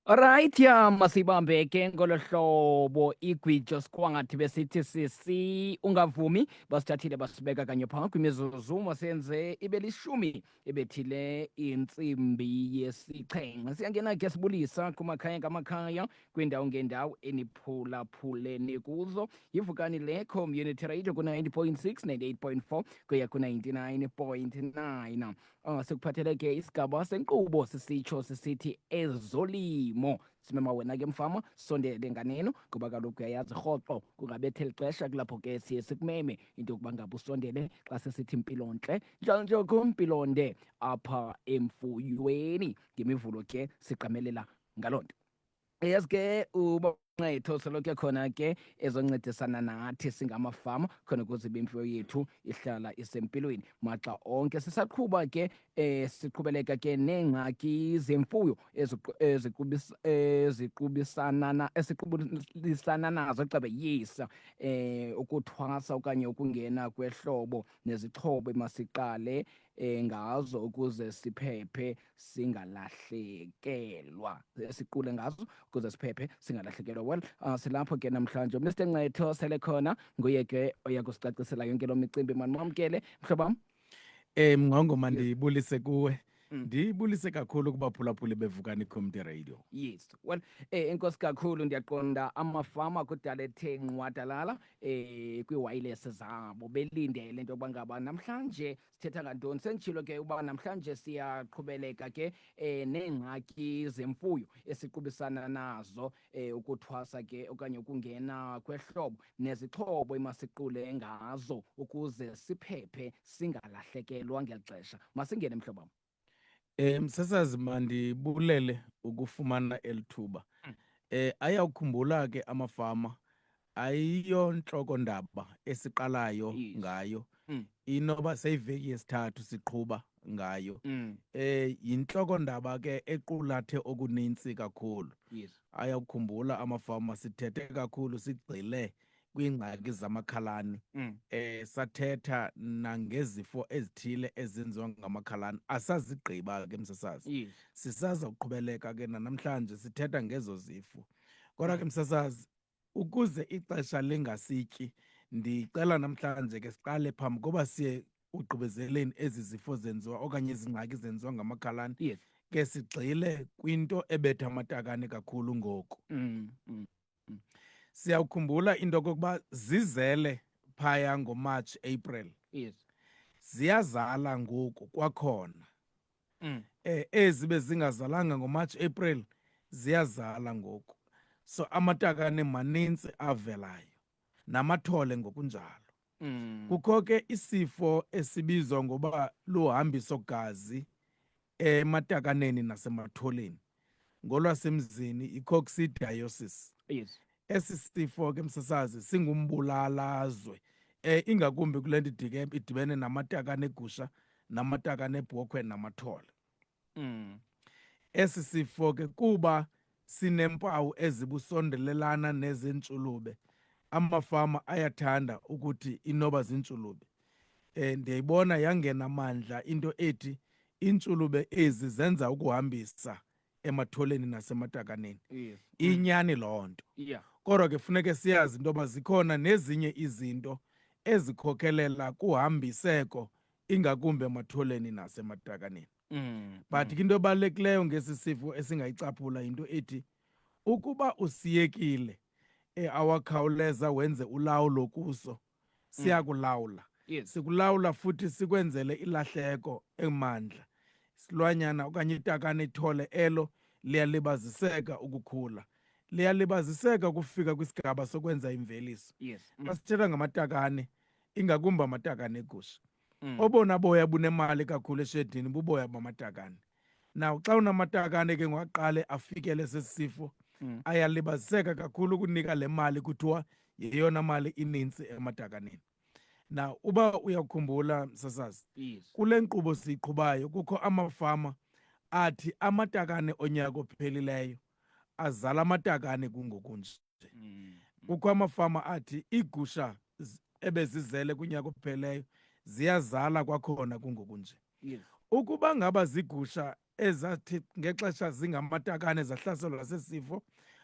Alright ya masibambeke ngolohlobo igwijo sikwangathi besithi sisi ungavumi basithathile basibeka kanye phambi kwimizuzu masenze ibe lishumi ebethile intsimbi yesixhenxe siyangena ke sibulisa kumakhaya ngamakhaya kwindawo ngendawo eniphulaphuleni kuzo yivukani le community radio ku-90.6 98.4 kuya ku-99.9 sikuphathele ke isigaba senkqubo sisitsho sisithi ezolimo simema wena ke mfama sondele nganeno kuba kaloku uyayazi rhoqo kungabethe eli xesha kulapho ke siye sikumeme into yokuba ngaba usondele xa sesithi mpilontle njalo nje kumpilonde apha emfuyweni ngemivulo ke siqamelela ngaloo nto yazi ke ubanqetho solokhu khona ke ezoncedisana nathi singamafama khona ukuze imfuyo yethu ihlala isempilweni maxa onke sisaqhuba ke siqhubeleka ke neengxaki zemfuyo esiqubisana nazo xabe yisa ukuthwasa okanye ukungena kwehlobo nezixhobo emasiqale ngazo ukuze siphephe singalahlekelwa siqule ngazo ukuze siphephe singalahlekelwa well silapho ke namhlanje Mr Ncetho sele khona nguye ke oya kusicacisela yonke lo micimbi manimamkele mhlobam Mnqongo mandibulise kuwe ndibulise kakhulu kubaphulaphuli bevukani community radio. Yes well enkosi kakhulu ndiyaqonda amafama kudala ethe nqwadalala kwi-wireless zabo belindele into yokuba ngaba namhlanje sithetha ngantoni senditshilo ke uba namhlanje siyaqhubeleka ke neengxaki zemfuyo esiqubisana nazo ukuthwasa ke okanye ukungena kwehlobo nezixhobo emasiqule ngazo ukuze siphephe singalahlekelwa ngeli xesha masingene mhlobam Msasazi mandibulele ukufumana elithuba. Ayawukhumbula ke amafama ayiyo ntloko ndaba esiqalayo ngayo. Inoba seyiveki yesithathu siqhuba ngayo. Yintloko ndaba ke equlathe okunintsi kakhulu. Ayawukhumbula amafama sithethe kakhulu sigxile kwiingxaki zamakhalane sathetha nangezifo ezithile ezenziwa ngamakhalane asazigqiba ke msasazi sisaza kuqhubeleka ke namhlanje sithetha ngezo zifo kodwa ke msasazi ukuze ixesha lingasityi ndicela namhlanje ke siqale phambi koba siye ugqibezeleni ezi zifo zenziwa okanye izingxaki zenziwa ngamakhalane ke sigxile kwinto ebetha amatakane kakhulu ngoku. Siyawukhumbula into yokokuba zizele phaya ngoMarch, April. Ziyazala ngoku kwakhona. Ezi bezingazalanga ngoMarch, April ziyazala ngoku. So amatakane manintsi avelayo namathole ngokunjalo. Kukho ke isifo esibizwa ngoba luhambiso gazi ematakaneni nasematholeni. Ngolwasemzini i-coccidiosis. Esi sifo ke msasazi singumbulala-zwe ingakumbi kule nto idibene namatakane egusha namatakane ebhokhwe namathole. Esi sifo ke kuba sineempawu ezibusondelelana nezentshulube amafama ayathanda ukuthi inoba zintshulube. Ndiyayibona yangena mandla into ethi iintshulube ezi zenza ukuhambisa ematholeni nasematakaneni. Inyani loo nto. Kodwa ke funeke siyazi into yoba zikhona nezinye izinto ezikhokhelela kuhambiseko ingakumbi ematholeni nasematakaneni. But ke into ebalulekileyo ngesi sifo esingayicaphula yinto ethi ukuba usiyekile awakhawuleza wenze ulawulo kuso siyakulawula. Sikulawula futhi sikwenzele ilahleko emandla. Silwanyana okanye itakane ithole elo liyalibaziseka ukukhula. Liyalibaziseka ukufika kwisigaba sokwenza imveliso. Xa sithetha ngamatakane ingakumbi amatakane egusha. Obona boya bunemali kakhulu eshedini buboya bamatakane. Now xa unamatakane ke ngwaqale afikele sesifo ayalibaziseka kakhulu ukunika le mali kuthiwa yeyona mali inintsi ematakaneni. Now uba uyakhumbula msasazi kule nkqubo siyiqhubayo kukho amafama athi amatakane onyaka ophelileyo azala amatakane kungokunje. Kukho amafama athi iigusha ebezizele kunyaka ophelileyo ziyazala kwakhona kungokunje. Ukuba ngaba zigusha ezathi ngexesha zingamatakane zahlaselwa sisifo,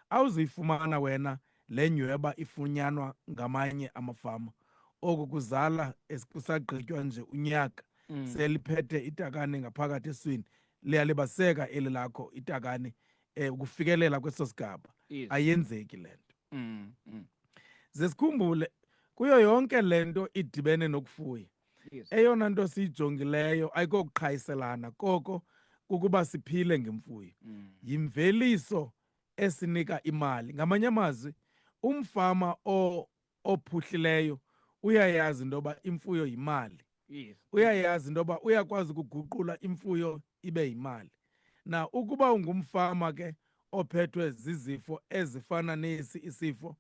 awuzuyifumana wena le nyweba ifunyanwa ngamanye amafama. Oku kuzala kusagqitywa nje unyaka seliphethe itakane ngaphakathi eswini, liyalibaseka eli lakho itakane ukufikelela kweso sigaba. Yes. Ayenzeki le nto. Mm. Ze sikhumbule kuyo yonke le nto idibene nokufuya, Yes. eyona nto siyijongileyo ayikokuqhayiselana, koko kukuba siphile ngemfuyo. Yimveliso esinika imali. Ngamanye amazwi, umfama ophuhlileyo uyayazi into yoba imfuyo yimali. Yes. Uyayazi into yoba uyakwazi ukuguqula imfuyo ibe yimali. Na ukuba ungumfama ke ophethwe zizifo ezifana nesi isifo,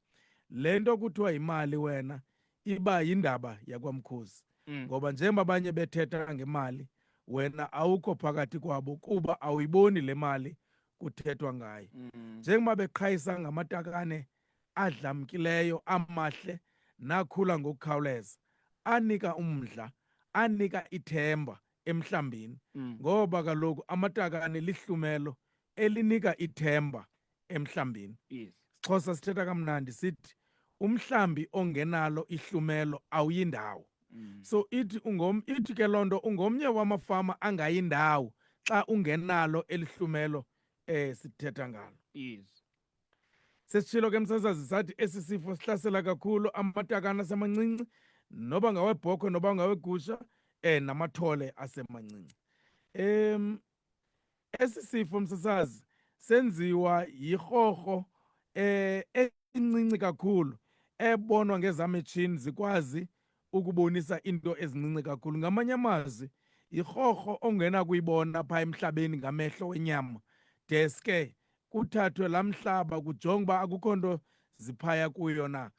le nto kuthiwa yimali wena iba yindaba yakwamkhozi. Ngoba njengoba abanye bethetha ngemali, wena awukho phakathi kwabo kuba awuyiboni le mali kuthethwa ngayo. Njengoba beqhayisa ngamatakane adlamkileyo, amahle, nakhula ngokukhawuleza, anika umdla, anika ithemba emhlambini. Ngoba kaloku amatakane lihlumelo elinika ithemba emhlambini. Yes. Xhosa sithetha kamnandi sithi umhlambi ongenalo ihlumelo awuyindawo. So ithi ke loo nto ungomnye wamafama angayindawo xa ungenalo elihlumelo sithetha ngalo. Yes. Sesitshilo ke msasazi sathi esi sifo sihlasela kakhulu amatakane asemancinci, noba ngawebhokhwe noba ngawegusha namathole asemancinci. Esi sifo msasazi senziwa yirhorho encinci kakhulu ebonwa ngezaa metshini zikwazi ukubonisa into ezincinci kakhulu. Ngamanye amazwi, yirhorho ongena kuyibona phaa emhlabeni ngamehlo wenyama, deske kuthathwe laa mhlaba kujongwe uba akukho nto ziphaya kuyo na.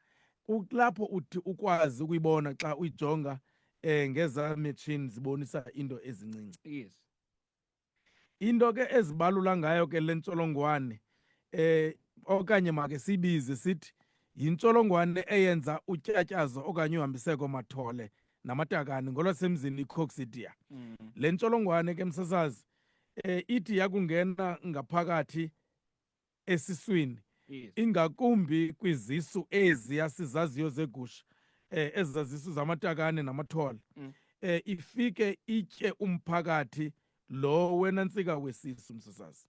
Kulapho uthi ukwazi ukuyibona xa uyijonga ngezaa metshini zibonisa into ezincinci. Yes. Into ke ezibalula ngayo ke le ntsholongwane okanye make sibize sithi yintsholongwane eyenza utyatyazo okanye uhambiseko mathole namatakane, ngolwasemzini icoccidia. Le ntsholongwane ke msasazi ithi yakungena ngaphakathi esiswini, Yes. ingakumbi kwizisu eziya sizaziyo zegusha, ezaa zisu zamatakane namathole, ifike itye umphakathi lo wenantsika wesisu msasazi.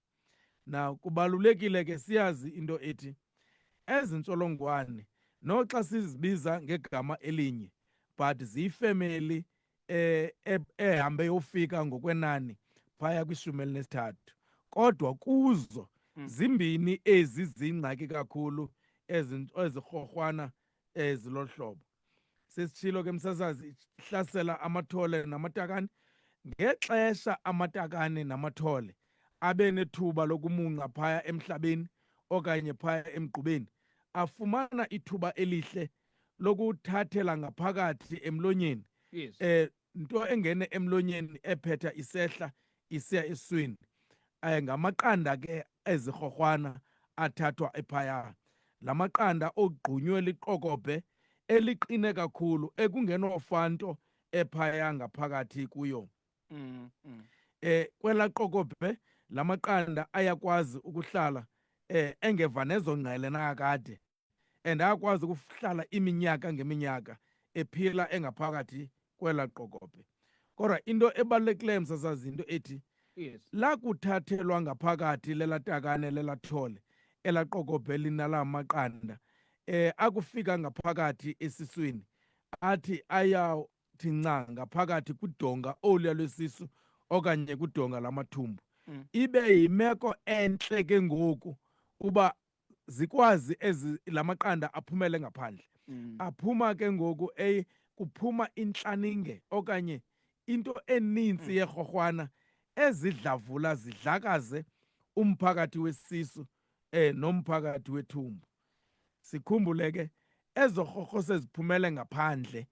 Na kubalulekile ke siyazi into ethi ezi ntsholongwane noxa sizibiza ngegama elinye, but ziyifemeli ehambe yofika ngokwenani phaya kwi-13, kodwa kuzo zimbini ezi zingxaki kakhulu ezirhorhwana ezilolu hlobo. Sesitshilo ke msasazi, ihlasela amathole namatakane. Ngexesha amatakane namathole abe nethuba lokumunca phaya emhlabeni okanye phaya emgqubeni, afumana ithuba elihle lokuthathela ngaphakathi emlonyeni. Yes. Nto engene emlonyeni ephetha isehla isiya eswini. Ngamaqanda ke ezirhorhwana athathwa ephaya. La maqanda ogqunywe liqokobhe eliqine kakhulu ekungenofanto ephaya ngaphakathi kuyo. Kwela qokobhe la maqanda ayakwazi ukuhlala engeva nezo ngqele nakade, and ayakwazi ukuhlala iminyaka ngeminyaka ephila engaphakathi kwela qokobhe. Kodwa into ebalulekileyo msasazi into ethi Yes. lakuthathelwa ngaphakathi lelatakane lelathole elaqokobhe linala maqanda, akufika ngaphakathi esiswini, athi ayawuthi nca ngaphakathi kudonga oluya lwesisu okanye kudonga lamathumbu. Ibe yimeko entle ke ngoku uba zikwazi la maqanda aphumele ngaphandle. Aphuma ke ngoku kuphuma intlaninge okanye into eninzi yerhorhwana ezidlavula zidlakaze umphakathi wesisu nomphakathi wethumbu. Sikhumbule ke ezo rhorho seziphumele ngaphandle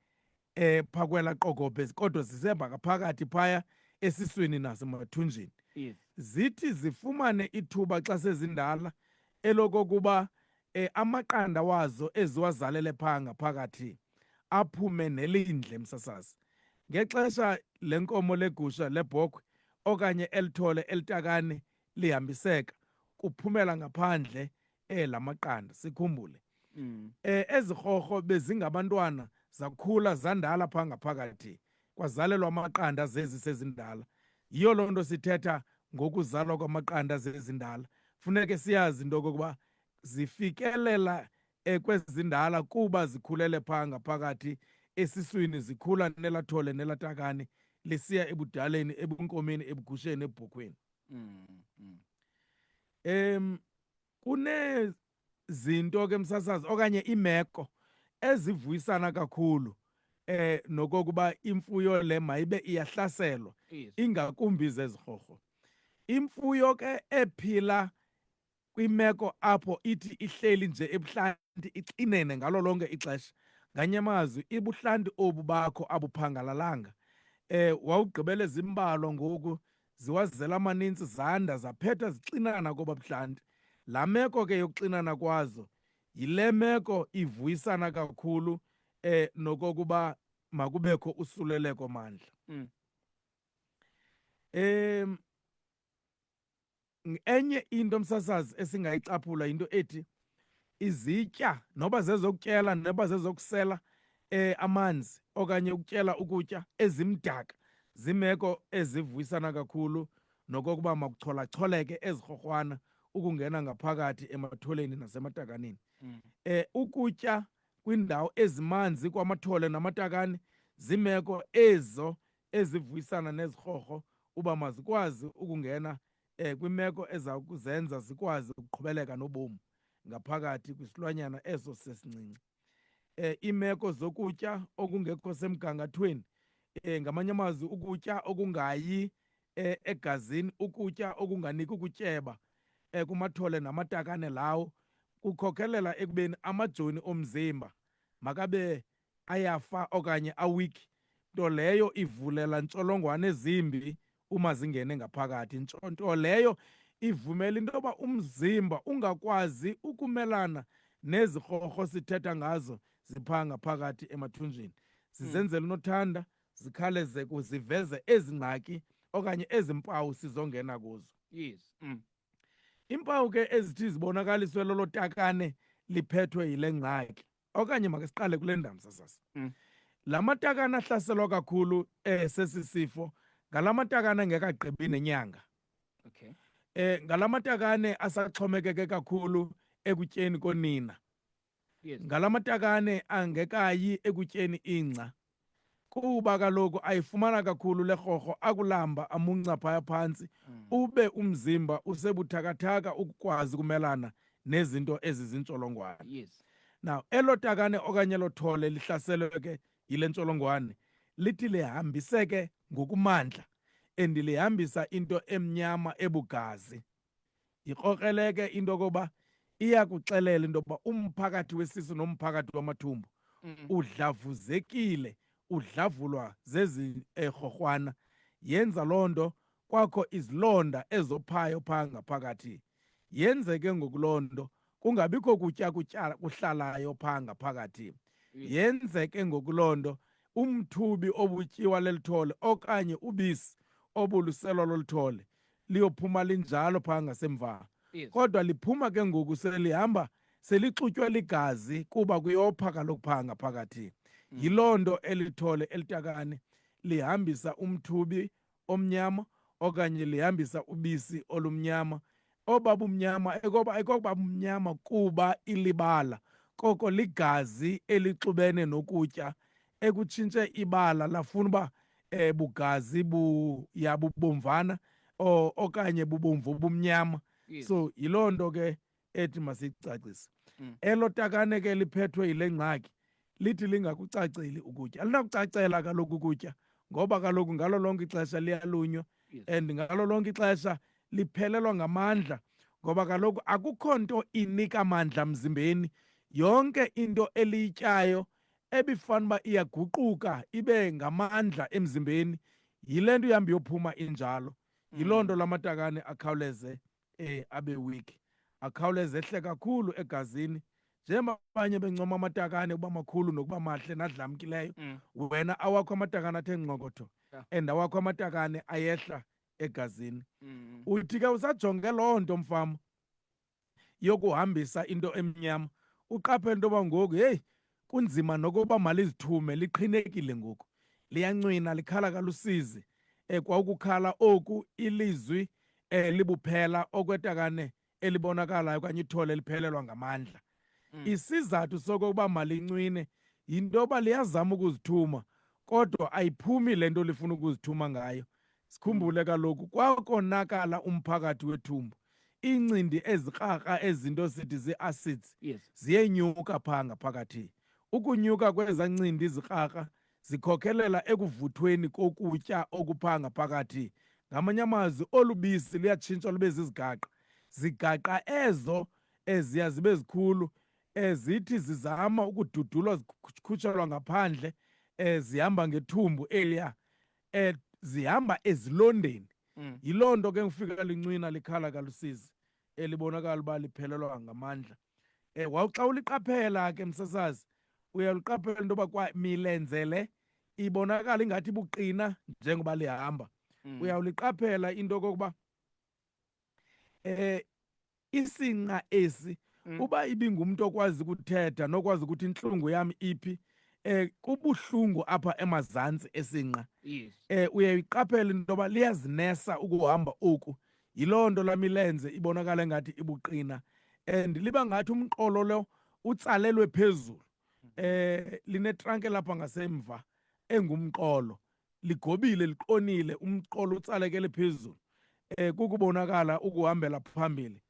phaa kwela qokobhe, kodwa zisemba ngaphakathi phaya esiswini nasemathunjini. Yes. Zithi zifumane ithuba xa sezindala elokokuba amaqanda wazo eziwazalele phaa ngaphakathi aphume nelindle msasazi. Ngexesha lenkomo legusha lebhokhwe okanye elithole elitakane lihambiseka kuphumela ngaphandle lamaqanda. Sikhumbule ezirhorho bezingabantwana zakhula zandala phaa ngaphakathi kwazalelwa amaqanda zezi sezindala. Yiyo loo nto sithetha ngokuzalwa kwamaqanda zezindala. Funeke siyazi into okokuba zifikelela kwezindala kuba zikhulele phaa ngaphakathi esiswini, zikhula nelathole nelatakane lisiya ebudaleni, ebunkomeni, ebugusheni, ebhukweni. Kunezinto ke msasazi okanye iimeko ezivuyisana kakhulu nokokuba imfuyo le mayibe iyahlaselwa, ingakumbi zezirhorho. Imfuyo ke ephila kwimeko apho ithi ihleli nje ebuhlanti ixinene ngalo lonke ixesha, nganye amazwi ibuhlanti obu bakho abuphangalalanga, wawugqibele zimbalwa ngoku ziwazela amanintsi, zanda zaphetha zixinana koba buhlanti. Laa meko ke yokuxinana kwazo yile meko ivuyisana kakhulu nokokuba makubekho usuleleko mandla. Enye into msasazi esingayicaphula yinto ethi izitya noba zezokutyela noba zezokusela amanzi okanye ukutyela ukutya ezimdaka zimeko ezivuyisana kakhulu nokokuba makuchola-choleke ezirhorhwana ukungena ngaphakathi ematholeni nasematakaneni. Ukutya kwindawo ezimanzi kwamathole namatakane zimeko ezo ezivuyisana nezirhorho uba mazikwazi ukungena kwimeko eza kuzenza zikwazi ukuqhubeleka nobomi ngaphakathi kwisilwanyana eso sesincinci. Iimeko zokutya okungekho semgangathweni, ngamanye amazwi ukutya okungayi egazini, ukutya okunganiki ukutyeba kumathole namatakane lawo, kukhokhelela ekubeni amajoni omzimba makabe ayafa okanye awikhi, nto leyo ivulela ntsholongwane ezimbi uma zingene ngaphakathi. Nto leyo ivumela into yoba umzimba ungakwazi ukumelana nezirhorho sithetha ngazo ziphaa ngaphakathi emathunjini. Zizenzela unothanda, zikhawuleze ziveze ezi ngxaki okanye ezi mpawu sizongena kuzo. Yes. Iimpawu ke ezithi zibonakaliswe lolo takane liphethwe yile ngxaki, okanye makhe siqale kule ndawo msasasa. La matakane ahlaselwa kakhulu sesi sifo ngala matakane angekagqibi nenyanga. Okay. Ngala matakane asaxhomekeke kakhulu ekutyeni konina. Yes. Ngala matakane angekayi ekutyeni ingca, kuba kaloku ayifumana kakhulu le rhorho akulamba amunca phaya phantsi, ube umzimba usebuthakathaka ukukwazi ukumelana nezinto ezi zintsholongwane. Yes. Now elo takane okanye elo thole lihlaselwe ke yile ntsholongwane lithi lihambiseke ngokumandla and lihambisa into emnyama ebugazi. Yikrokreleke into yokuba iyakuxelela into yokuba umphakathi wesisu nomphakathi wamathumbu udlavuzekile, udlavulwa zezi rhorhwana. Yenza loo nto kwakho izilonda ezophayo phaa ngaphakathi. Yenze ke ngoku loo nto kungabikho kutya kuhlalayo phaa ngaphakathi. Yenze ke ngoku loo nto umthubi obutyiwa lelithole okanye ubisi obuluselwa loluthole liyophuma linjalo phaa ngasemva. Kodwa liphuma ke ngoku selihamba selixutywe ligazi kuba kuyopha kaloku phaa ngaphakathi. Yiloo nto elithole elitakane lihambisa umthubi omnyama okanye lihambisa ubisi olumnyama. Oba bumnyama ekokuba bumnyama kuba ilibala, koko ligazi elixubene nokutya ekutshintshe ibala lafuna uba bugazi bubomvana okanye bubomvu bumnyama. So yiloo nto ke ethi masicacise. Elo takane ke liphethwe yile ngxaki lithi lingakucaceli ukutya. Alinakucacela kaloku ukutya ngoba kaloku ngalo lonke ixesha liyalunywa and ngalo lonke ixesha liphelelwa ngamandla, ngoba kaloku akukho nto inika mandla mzimbeni. Yonke into eliyityayo ebifana uba iyaguquka ibe ngamandla emzimbeni, yile nto ihamba iyophuma injalo. Yiloo nto la matakane akhawuleze abe weak, akhawuleze ehle kakhulu egazini. Njengoba abanye bencoma amatakane ukuba makhulu nokuba mahle nadlamkileyo, wena awakho amatakane athe ngqokotho and awakho amatakane ayehla egazini. Uthi ke usajonge loo nto mfama yokuhambisa into emnyama, uqaphele into yoba ngoku heyi kunzima nokokuba malizithume, liqhinekile ngoku, liyancwina, likhala kalusizi. Kwa ukukhala oku ilizwi libuphela okwetakane elibonakalayo okanye ithole liphelelwa ngamandla. Isizathu sokokuba malincwine yinto yoba liyazama ukuzithuma kodwa ayiphumi le nto lifuna ukuzithuma ngayo. Sikhumbule kaloku kwakonakala umphakathi wethumbu, iincindi ezikrakra ezinto sithi zii-acids Yes. ziyenyuka phaa ngaphakathi. Ukunyuka kwezaa ncindi zikrakra zikhokhelela ekuvuthweni kokutya okuphaa ngaphakathi. Ngamanye amazwi olu bisi luyatshintshwa lube zizigaqa. Zigaqa ezo eziya zibe zikhulu, zithi zizama ukududulwa zikhutshelwa ngaphandle, zihamba ngethumbu eliya, zihamba ezilondeni. Yiloo nto ke ngifika lincwina likhala kalusizi, elibonakala uba liphelelwa ngamandla. Xa uliqaphela ke msasazi, uyaluqaphela into yoba kwa milenze le ibonakala ingathi ibuqina njengoba lihamba. Uyawuliqaphela into yokokuba isinqa esi uba ibingumntu okwazi ukuthetha nokwazi ukuthi intlungu yam iphi, kubuhlungu apha emazantsi esinqa. Yes. Uyayiqaphela into yoba liyazinesa ukuhamba oku. Yiloo nto laa milenze ibonakala engathi ibuqina and liba ngathi umqolo lo utsalelwe phezulu. Linetranke lapha ngasemva engumqolo, ligobile liqonile, umqolo utsalekele phezulu. Kukubonakala ukuhambela phambili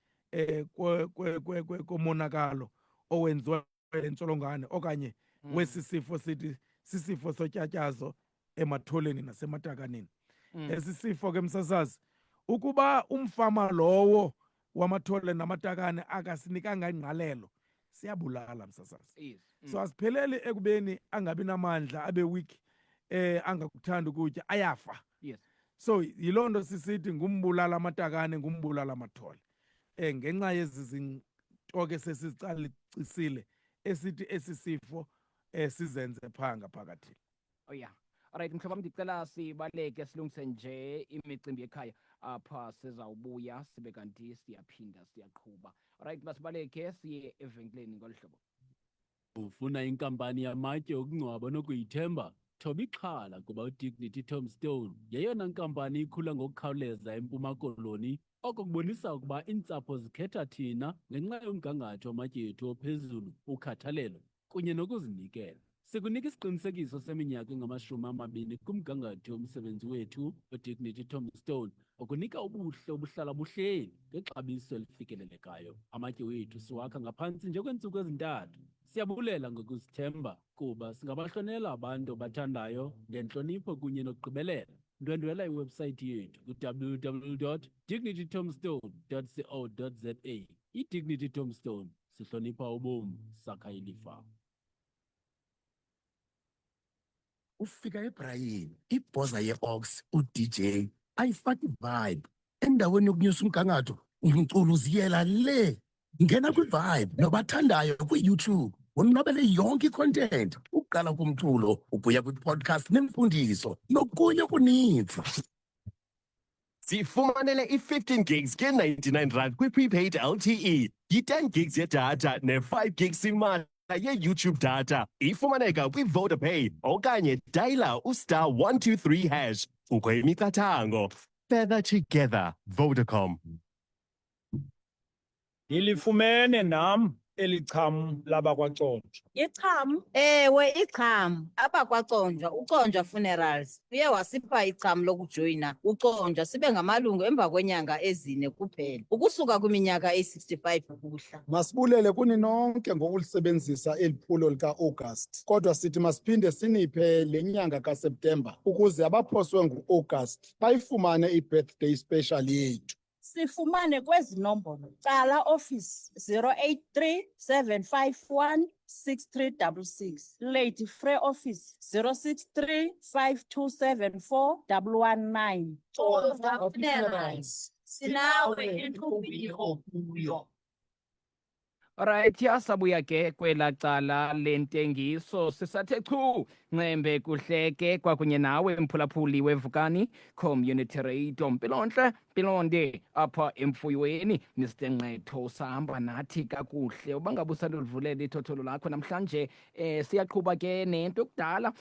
komonakalo owenziwa le ntsholongwane okanye wesi sifo sithi sisifo sotyatyazo ematholeni nasematakaneni. Esi sifo ke msasazi, ukuba umfama lowo wamathole namatakane akasinikanga ingqalelo, siyabulala msasazi. Yes. So asipheleli ekubeni angabi namandla, abe weak, angakuthandi ukutya, ayafa. Yes. So yiloo nto sisithi ngumbulala amatakane, ngumbulala amathole. Ngenxa yezi zinto ke sesizicalicisile esithi esi sifo sizenze phaa ngaphakathi. Oh yeah. Alright, mhlobam, ndicela sibaleke silungise nje imicimbi ekhaya apha sizawubuya sibe kanti siyaphinda siyaqhuba. Alright, masibaleke siye evenkileni ngolu hlobo. Ufuna inkampani yamatye okungcwaba nokuyithemba? Thoba ixhala kuba uDignity Tombstone yeyona nkampani ikhula ngokukhawuleza eMpuma Koloni. Oko kubonisa ukuba iintsapho zikhetha thina ngenxa yomgangatho wamatye ethu ophezulu, ukhathalelo kunye nokuzinikela. Sikunika isiqinisekiso seminyaka engama-20 kumgangatho womsebenzi wethu uDignity Tombstone, okunika ubuhle obuhlala buhleli ngexabiso elifikelelekayo. Amatye wethu siwakha ngaphantsi nje kweentsuku ezintathu. Siyabulela ngokuzithemba kuba singabahlonela abantu abathandayo ngentlonipho kunye nokugqibelela. Ndwendwela iwebsayithi yethu www.dignitytombstone.co.za. iDignity Tombstone, sihlonipha ubomi, sakha ilifa. Ufika eBrayini, ibhoza ye-Ox, uDJ ayifaki vibe. Endaweni yokunyusa umgangatho, umculo uziyela le. Ngena kwi-Vibe nobathandayo kwi-YouTube. Unonwabele yonke i-content. Uqala kumculo, ukuya kwi-podcast nemfundiso, nokunye okuninzi. Sifumanele i-15 gigs ke-99 kwi-prepaid LTE, yi-10 gigs yedatha ne-5 gigs simahla ye-YouTube data. Ifumaneka kwi-VodaPay okanye dayila *123#. Kukho imiqathango. Feather together, Vodacom. Nilifumene nam elicham labakwaConjwa. Icham? Ewe, icham. AbakwaConjwa, uConjwa Funerals, uye wasipha icham lokujoyina uConjwa sibe ngamalungu emva kwenyanga ezine kuphela, ukusuka kwiminyaka eyi-65 ukuhla. Masibulele kuni nonke ngokulisebenzisa eli phulo lika-August. Kodwa sithi masiphinde siniphe le nyanga kaSeptemba ukuze abaphoswe ngu-August bayifumane i-birthday special yethu. Sifumane kwezi nombolo: Cala Office 083 751 6366, Lady Frey Office 063 5274 119. Conjwa Funerals, sinawe entumbini okuyo. Alright, yasabuya ke kwela cala lentengiso sisathe chu Ncembe kuhleke kwakunye nawe mphulaphuli wevukani community radio mpilonde apha emfuyweni Mr Nqetho usahamba nathi kakuhle ubangabe usalulivulela ithotholo lakho namhlanje siyaqhuba ke nento ekudala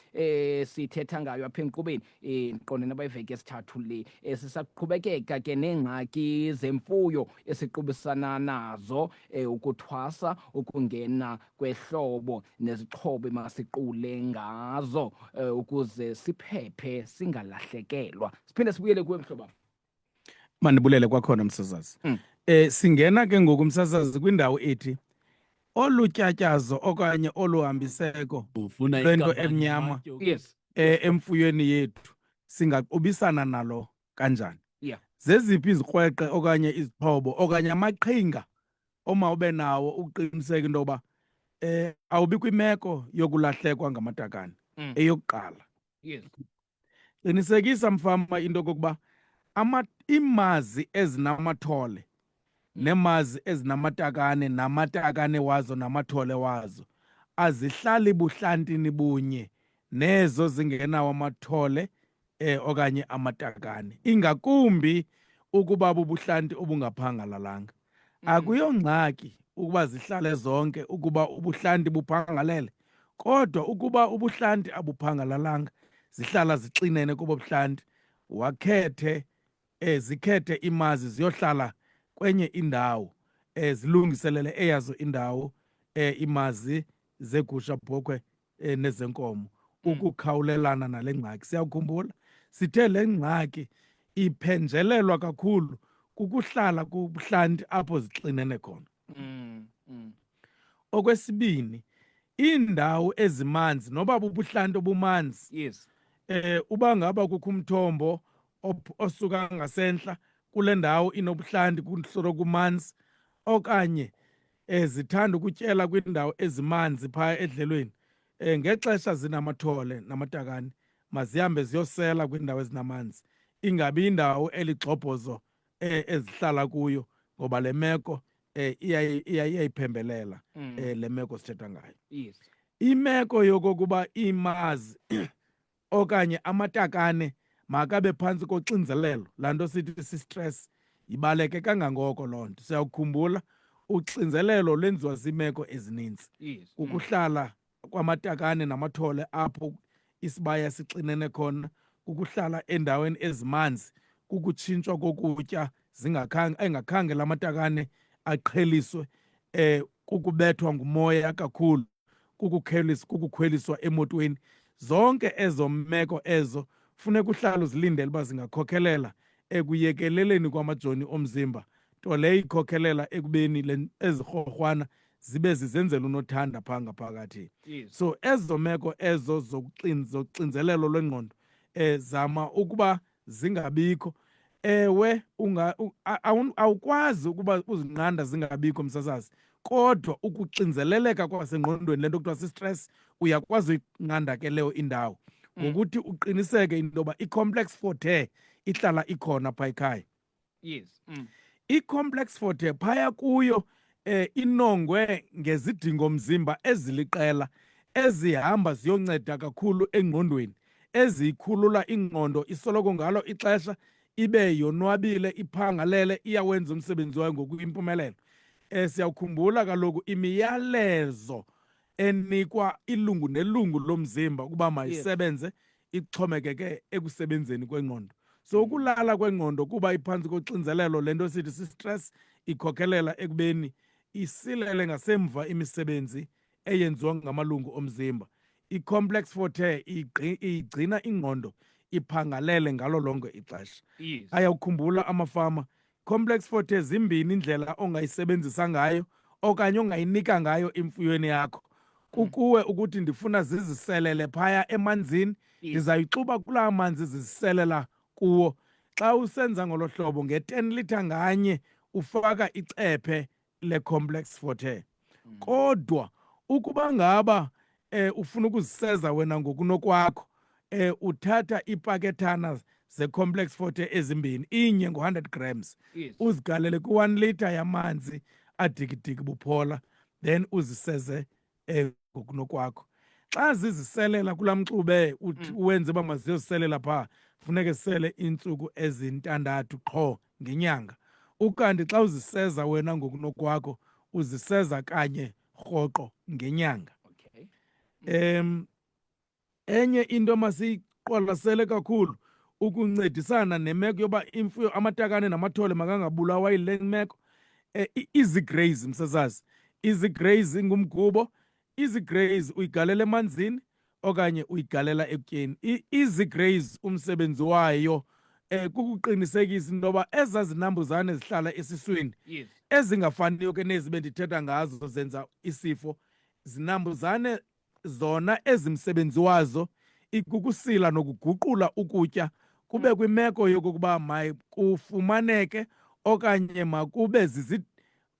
sithetha ngayo apha enkqubeni ndiqonde nabayiveki esithathu le sisaqhubekeka ke neengxaki zemfuyo esiqubisana nazo ukuthwasa ukungena kwehlobo nezixhobo emasiqule ngazo ukuze siphephe singalahlekelwa siphinde sibuyele kuwe mhlobo mandibulele kwakhona msasazi singena ke ngoku msasazi kwindawo ethi olutyatyazo okanye oluhambiseko ufuna lwento inkampani emnyama yamatye yes emfuyweni yethu singaqubisana nalo kanjani yeah zeziphi izikrweqe okanye izixhobo okanye amaqhinga omawube nawo uqiniseka into yoba awubi kwimeko yokulahlekwa ngamatakane eyokuqala yes qinisekisa mfama into kokuba imazi ezinamathole nemazi ezinamatakane namatakane wazo namathole wazo azihlali buhlantini bunye nezo zingenawo amathole okanye amatakane ingakumbi ukuba bubuhlanti obungaphangalalanga akuyongxaki ukuba zihlale zonke ukuba ubuhlanti buphangalele kodwa ukuba ubuhlanti abuphangalalanga zihlala zixinene kubo buhlanti wakhethe zikhethe imazi ziyohlala kwenye indawo zilungiselele eyazo indawo imazi zegusha bhokhwe nezenkomo ukukhawulelana nale ngxaki siyakhumbula sithe le ngxaki iphenjelelwa kakhulu kukuhlala kubuhlanti apho zixinene khona okwesibini indawo ezimanzi noba bubuhlanti obumanzi yes uba ngaba kukho umthombo osuka ngasentla kule ndawo inobuhlanti kuhlolo kumanzi okanye zithanda ukutyela kwindawo ezimanzi phaya edlelweni ngexesha zinamathole namatakane mazihambe ziyosela kwindawo ezinamanzi ingabi indawo eligxobhozo ezihlala kuyo ngoba le meko iyayiphembelela le meko sithetha ngayo yes imeko yokokuba imazi okanye amatakane makabe phantsi koxinzelelo laa nto sithi si-stress ibaleke kangangoko loo nto siyawukhumbula uxinzelelo lwenziwa ziimeko ezininzi yes ukuhlala kwamatakane namathole apho isibaya sixinene khona ukuhlala endaweni ezimanzi kukutshintshwa kokutya engakhange la matakane aqheliswe kukubethwa ngumoya kakhulu kukukhweliswa emotweni zonke ezo meko ezo funeka uhlala uzilindele uba zingakhokhelela ekuyekeleleni kwamajoni omzimba nto leyo ikhokhelela ekubeni ezirhorhwana zibe zizenzela unothanda phaa ngaphakathi so ezo meko ezo zoxinzelelo lwengqondo zama ukuba zingabikho ewe awukwazi ukuba uzinqanda zingabikho msasazi kodwa ukuxinzeleleka kwasengqondweni le nto kuthiwa si-stress uyakwazi uyinqanda ke leyo indawo ngokuthi uqiniseke into yoba i-complex forte ihlala ikhona phaa ekhaya yes i-complex forte phaya kuyo inongwe ngezidingo mzimba eziliqela ezihamba ziyonceda kakhulu engqondweni eziyikhulula ingqondo isoloko ngalo ixesha ibe yonwabile iphangalele iyawenza umsebenzi wayo ngokuyimpumelelo siyawukhumbula kaloku imiyalezo enikwa ilungu nelungu lomzimba ukuba mayisebenze ixhomekeke ekusebenzeni kwengqondo so ukulala kwengqondo kuba iphantsi koxinzelelo le nto sithi si-stress ikhokhelela ekubeni isilele ngasemva imisebenzi eyenziwa ngamalungu omzimba i-complex forte igcina ingqondo iphangalele ngalo lonke ixesha ayawukhumbula amafama complex forte zimbini indlela ongayisebenzisa ngayo okanye ongayinika ngayo imfuyweni yakho kukuwe ukuthi ndifuna ziziselele phaya emanzini ndizayixuba kulaa manzi ziziselela kuwo xa usenza ngolo hlobo nge-10 litre nganye ufaka icephe le-complex forte kodwa ukuba ngaba ufuna ukuziseza wena ngokunokwakho uthatha iipakethana ze-complex forte ezimbini inye ngo-100 grams uzigalele ku-1 litre yamanzi adikidiki buphola then uziseze ngokunokwakho. Xa ziziselela kulaa mxube uwenze uba maziyoselela phaa, funeke sele iintsuku ezintandathu qho ngenyanga. Ukanti xa uziseza wena ngokunokwakho uziseza kanye rhoqo ngenyanga. Okay. Enye into masiyiqwalasele kakhulu ukuncedisana nemeko yoba imfuyo amatakane namathole makangabulawa yile meko, i-easy graze msasazi. Easy graze ingumgubo. Easy graze uyigalela emanzini okanye uyigalela ekutyeni. I-easy graze umsebenzi wayo kukuqinisekisa into yoba ezaa zinambuzane zihlala esiswini Yes. ezingafaniyo ke nezi bendithetha ngazo zenza isifo, zinambuzane zona ezimsebenzi wazo ikukusila nokuguqula ukutya kube kwimeko yokokuba makufumaneke okanye makube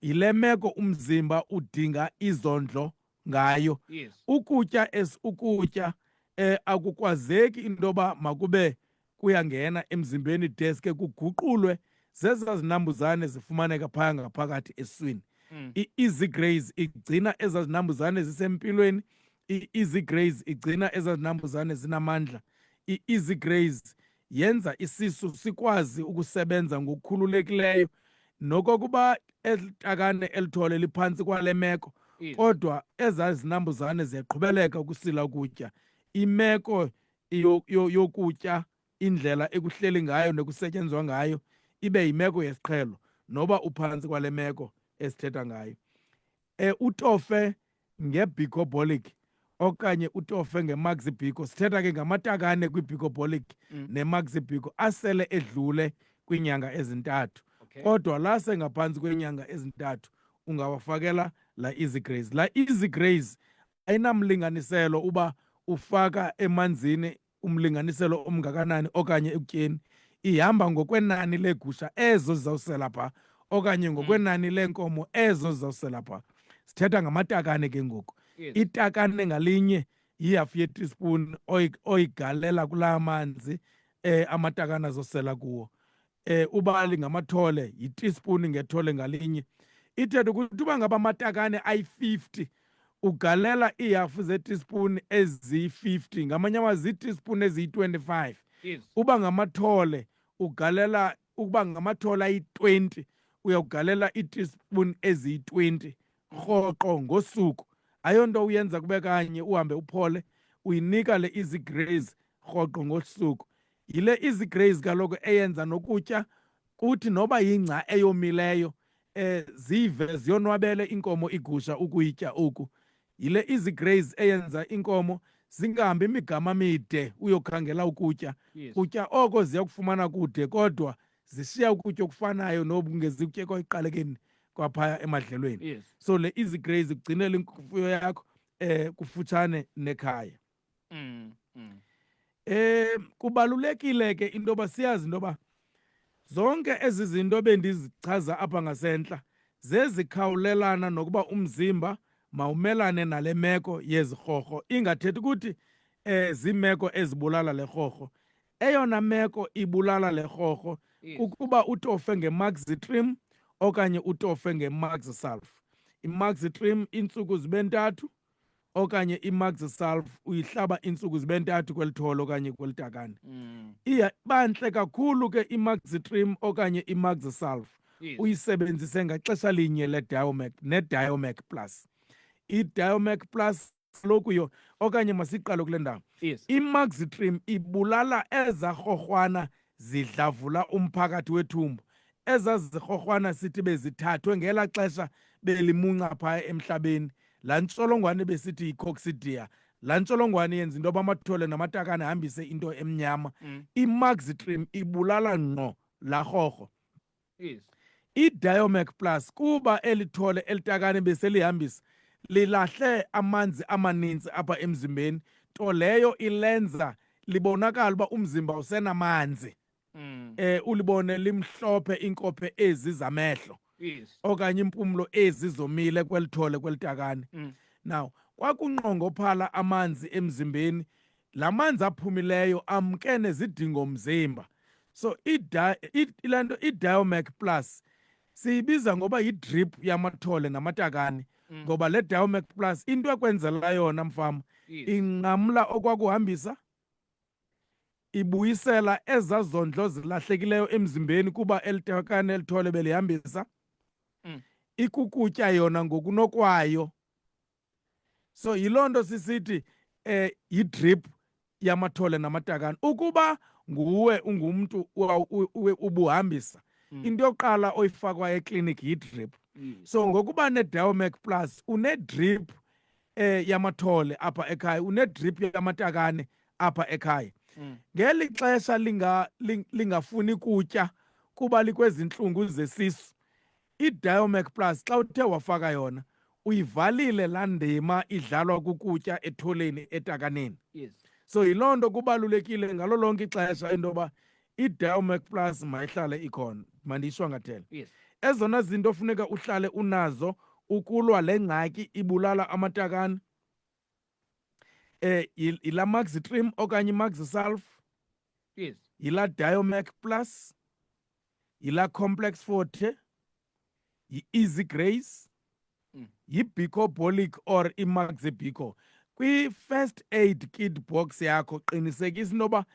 yile meko umzimba udinga izondlo ngayo. Yes. Ukutya ukutya akukwazeki into yoba makube kuyangena emzimbeni deske kuguqulwe zezaa zinambuzane zifumaneka phaya ngaphakathi esiswini. I-easy graze igcina ezaa zinambuzane zisempilweni. I-easy graze igcina ezaa zinambuzane zinamandla. I-easy graze yenza isisu sikwazi ukusebenza ngokukhululekileyo nokokuba elitakane elithole liphantsi kwale meko, kodwa ezaa zinambuzane ziyaqhubeleka ukusila ukutya. Imeko yokutya, indlela ekuhleli ngayo nekusetyenzwa ngayo ibe yimeko yesiqhelo noba uphantsi kwale meko esithetha ngayo. Utofe nge-bicobolic okanye utofe nge-maxibico. Sithetha ke ngamatakane kwi-bicobolic ne-maxibico asele edlule kwiinyanga ezintathu. Okay. Kodwa la sengaphantsi kweenyanga ezintathu ungawafakela la easy graze. La easy graze ayinamlinganiselo uba ufaka emanzini umlinganiselo omngakanani okanye ekutyeni. Ihamba ngokwenani leegusha ezo zizawusela phaa okanye ngokwenani leenkomo ezo zizawusela phaa. Sithetha ngamatakane ke ngoku. Yes. Itakane ngalinye yihafu ye-teaspoon oyigalela kulaa manzi amatakane azosela kuwo. Uba lingamathole yi-teaspoon ngethole ngalinye. Ithetha ukuthi uba ngaba amatakane ayi-50 ugalela iihafu ze-teaspoon eziyi-50, ngamanye amazwi zii-teaspoon eziyi-25. Yes. Uba ngamathole ugalela, ukuba ngamathole ayi-20 uyawugalela ii-teaspoon eziyi-20 rhoqo ngosuku. Ayonto uyenza kube kanye uhambe uphole, uyinika le easy graze rhoqo ngosuku. Yile easy graze kaloku eyenza nokutya kuthi noba yingca eyomileyo zive ziyonwabele inkomo igusha ukuyitya oku. Yile easy graze eyenza inkomo zingahambi imigama mide uyokhangela ukutya. Yes. Kutya oko ziyakufumana kude kodwa zishiya ukutya okufanayo nobungezikutye kwaekuqalekeni kwaphaya emadlelweni. Yes. So le easy graze igcinela imfuyo yakho kufutshane nekhaya. Kubalulekile ke into yoba siyazi into yoba zonke ezi zinto bendizichaza apha ngasentla zezikhawulelana nokuba umzimba mawumelane nale meko yezirhorho. Ingathethi ukuthi ziimeko ezibulala le rhorho. Eyona meko ibulala le rhorho kukuba utofe nge-Maxitrim okanye utofe nge-Maxisulf. I-Maxitrim iintsuku zibe 3 okanye i-Maxisulf uyihlaba iintsuku zibe 3 kweli thole okanye kweli takane. Bantle kakhulu ke i-Maxitrim okanye i-Maxisulf uyisebenzise ngaxesha linye le-Diomac ne-Diomac Plus. I-Diomac Plus lokuyo okanye masiqale kule ndawo. Yes. I-Maxitrim ibulala eza rhorhwana zidlavula umphakathi wethumbu. Ezaa zirhorhwana sithi bezithathwe ngela xesha belimunca phaya emhlabeni. Laa ntsholongwane besithi yi-coccidia. Laa ntsholongwane yenza into yoba amathole namatakane ahambise into emnyama. I-Maxitrim ibulala ngqo laa rhorho. Yes. I-Diomac Plus kuba elithole elitakane beselihambisa lilahle amanzi amaninzi apha emzimbeni, nto leyo ilenza libonakala uba umzimba usenamanzi. Ulibone limhlophe inkophe ezi zamehlo. Yes. Okanye impumlo ezi zomile kwelithole kwelitakane. Now kwakunqongophala amanzi emzimbeni, la manzi aphumileyo amke nezidingo mzimba. So i-Diomac Plus siyibiza ngoba yi-drip yamathole namatakane ngoba le Diomec Plus into ekwenzela yona mfama Yes. inqamla okwakuhambisa, ibuyisela ezazondlo zilahlekileyo emzimbeni kuba elitekane elithole belihambisa, ikukutya yona ngokunokwayo. So yiloo nto sisithi yidrip yamathole namatakane. Ukuba nguwe ungumntu ubuhambisa, into yokuqala oyifakwa ekliniki yidrip. So ngokuba ne-Diomec Plus une-drip yamathole apha ekhaya, une-drip yamatakane apha ekhaya. Ngeli xesha lingafuni kutya kuba likwezi ntlungu zesisu, i-Diomec Plus xa uthe wafaka yona uyivalile laa ndima idlalwa kukutya etholeni etakaneni. Yes. So yiloo nto kubalulekile ngalo lonke ixesha into yoba i-Diomec Plus mayihlale ikhona, mandiyishwangathele. Yes. Ezona zinto funeka uhlale unazo ukulwa le ngxaki ibulala amatakane, yila Maxitrim okanye iMaxisulf, Yes. yila Diomec Plus, yila Complex Forte, yi-Easy Grace, yi-Bicobolic or iMaxibico. Kwi-first aid kit box yakho qinisekisa intoba